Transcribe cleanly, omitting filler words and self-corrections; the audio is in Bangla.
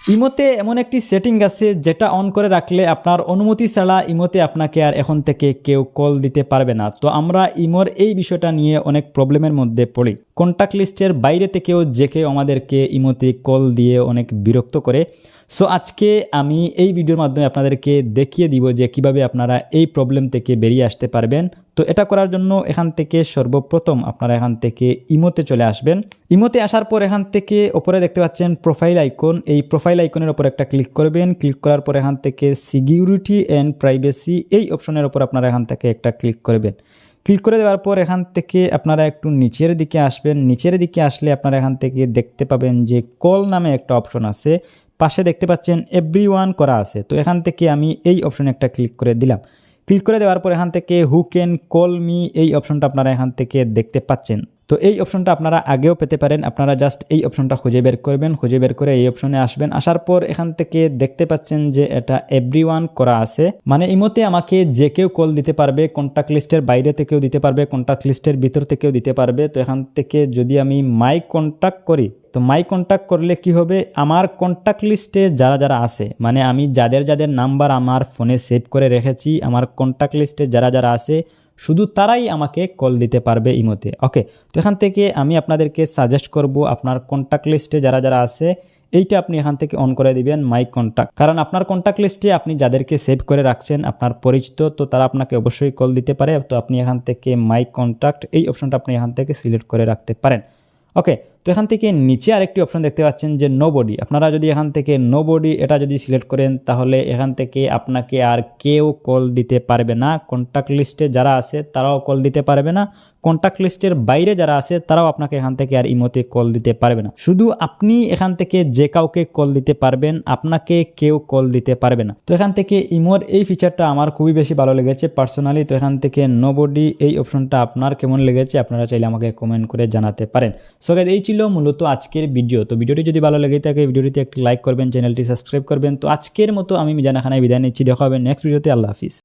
ইমোতে এমন একটি সেটিং আছে যেটা অন করে রাখলে আপনার অনুমতি ছাড়া ইমোতে আপনাকে আর এখন থেকে কেউ কল দিতে পারবে না। তো আমরা ইমোর এই বিষয়টা নিয়ে অনেক প্রবলেমের মধ্যে পড়ি। কন্ট্যাক্ট লিস্টের বাইরে থেকেও যে কেউ আমাদেরকে ইমোতে কল দিয়ে অনেক বিরক্ত করে। সো আজকে আমি এই ভিডিওর মাধ্যমে আপনাদেরকে দেখিয়ে দিব যে কিভাবে আপনারা এই প্রবলেম থেকে বেরিয়ে আসতে পারবেন। তো এটা করার জন্য এখান থেকে সর্বপ্রথম আপনারা এখান থেকে ইমোতে চলে আসবেন। ইমোতে আসার পর এখান থেকে ওপরে দেখতে পাচ্ছেন প্রোফাইল আইকন, এই প্রোফাইল আইকনের উপর একটা ক্লিক করবেন। ক্লিক করার পর এখান থেকে সিকিউরিটি অ্যান্ড প্রাইভেসি এই অপশনের উপর আপনারা এখান থেকে একটা ক্লিক করবেন। ক্লিক করে দেওয়ার পর এখান থেকে আপনারা একটু নিচের দিকে আসবেন। নিচের দিকে আসলে আপনারা এখান থেকে দেখতে পাবেন যে কল নামে একটা অপশন আছে, পাশে দেখতে পাচ্ছেন এভরিওয়ান করা আছে। তো এখান থেকে আমি এই অপশনে একটা ক্লিক করে দিলাম। ক্লিক করে দেওয়ার পর এখান থেকে হু ক্যান কল মি এই অপশনটা আপনারা এখান থেকে দেখতে পাচ্ছেন। তো এই অপশনটা আপনারা আগেও পেতে পারেন, আপনারা জাস্ট এই অপশনটা খুঁজে বের করবেন, খুঁজে বের করে এই অপশনে আসবেন। আসার পর এখান থেকে দেখতে পাচ্ছেন যে এটা এভরিওয়ান করা আছে, মানে ইমোতে আমাকে যে কেউ কল দিতে পারবে, কন্ট্যাক্ট লিস্টের বাইরে থেকেও দিতে পারবে, কন্ট্যাক্ট লিস্টের ভিতর থেকেও দিতে পারবে। তো এখান থেকে যদি আমি মাই কন্ট্যাক্ট করি, তো মাই কন্ট্যাক্ট করলে কি হবে, আমার কন্ট্যাক্ট লিস্টে যারা যারা আছে, মানে আমি যাদের যাদের নাম্বার আমার ফোনে সেভ করে রেখেছি, আমার কন্ট্যাক্ট লিস্টে যারা যারা আছে শুধু তারাই আমাকে কল দিতে পারবে ইমোতে। ওকে, তো এখান থেকে আমি আপনাদেরকে সাজেস্ট করব আপনার কন্ট্যাক্ট লিস্টে যারা যারা আছে এইটা আপনি এখান থেকে অন করে দিবেন মাই কন্ট্যাক্ট। কারণ আপনার কন্ট্যাক্ট লিস্টে আপনি যাদেরকে সেভ করে রাখছেন আপনার পরিচিত, তো তারা আপনাকে অবশ্যই কল দিতে পারে। তো আপনি এখান থেকে মাই কন্ট্যাক্ট এই অপশনটা আপনি এখান থেকে সিলেক্ট করে রাখতে পারেন। ওকে, তো এখান থেকে নিচে আরেকটি অপশন দেখতে পাচ্ছেন যে নোবডি। আপনারা যদি এখান থেকে নোবডি এটা যদি সিলেক্ট করেন তাহলে এখান থেকে আপনাকে আর কেউ কল দিতে পারবে না। কন্ট্যাক্ট লিস্টে যারা আছে তারাও কল দিতে পারবে না, কন্ট্যাক্ট লিস্টের বাইরে যারা আছে তারাও আপনাকে এখান থেকে আর ইমোতে কল দিতে পারবে না। শুধু আপনি এখান থেকে যে কাউকে কল দিতে পারবেন, আপনাকে কেউ কল দিতে পারবে না। তো এখান থেকে ইমোর এই ফিচারটা আমার খুবই বেশি ভালো লেগেছে পার্সোনালি। তো এখান থেকে নোবডি এই অপশনটা আপনার কেমন লেগেছে আপনারা চাইলে আমাকে কমেন্ট করে জানাতে পারেন। সো গাইস, এই ছিল মূলত আজকের ভিডিও। তো ভিডিওটি যদি ভালো লেগে থাকে ভিডিওটিতে একটি লাইক করবেন, চ্যানেলটি সাবস্ক্রাইব করবেন। তো আজকের মতো আমি মিজান খানায় বিদায় নিচ্ছি, দেখা হবে নেক্সট ভিডিওতে। আল্লাহ হাফিজ।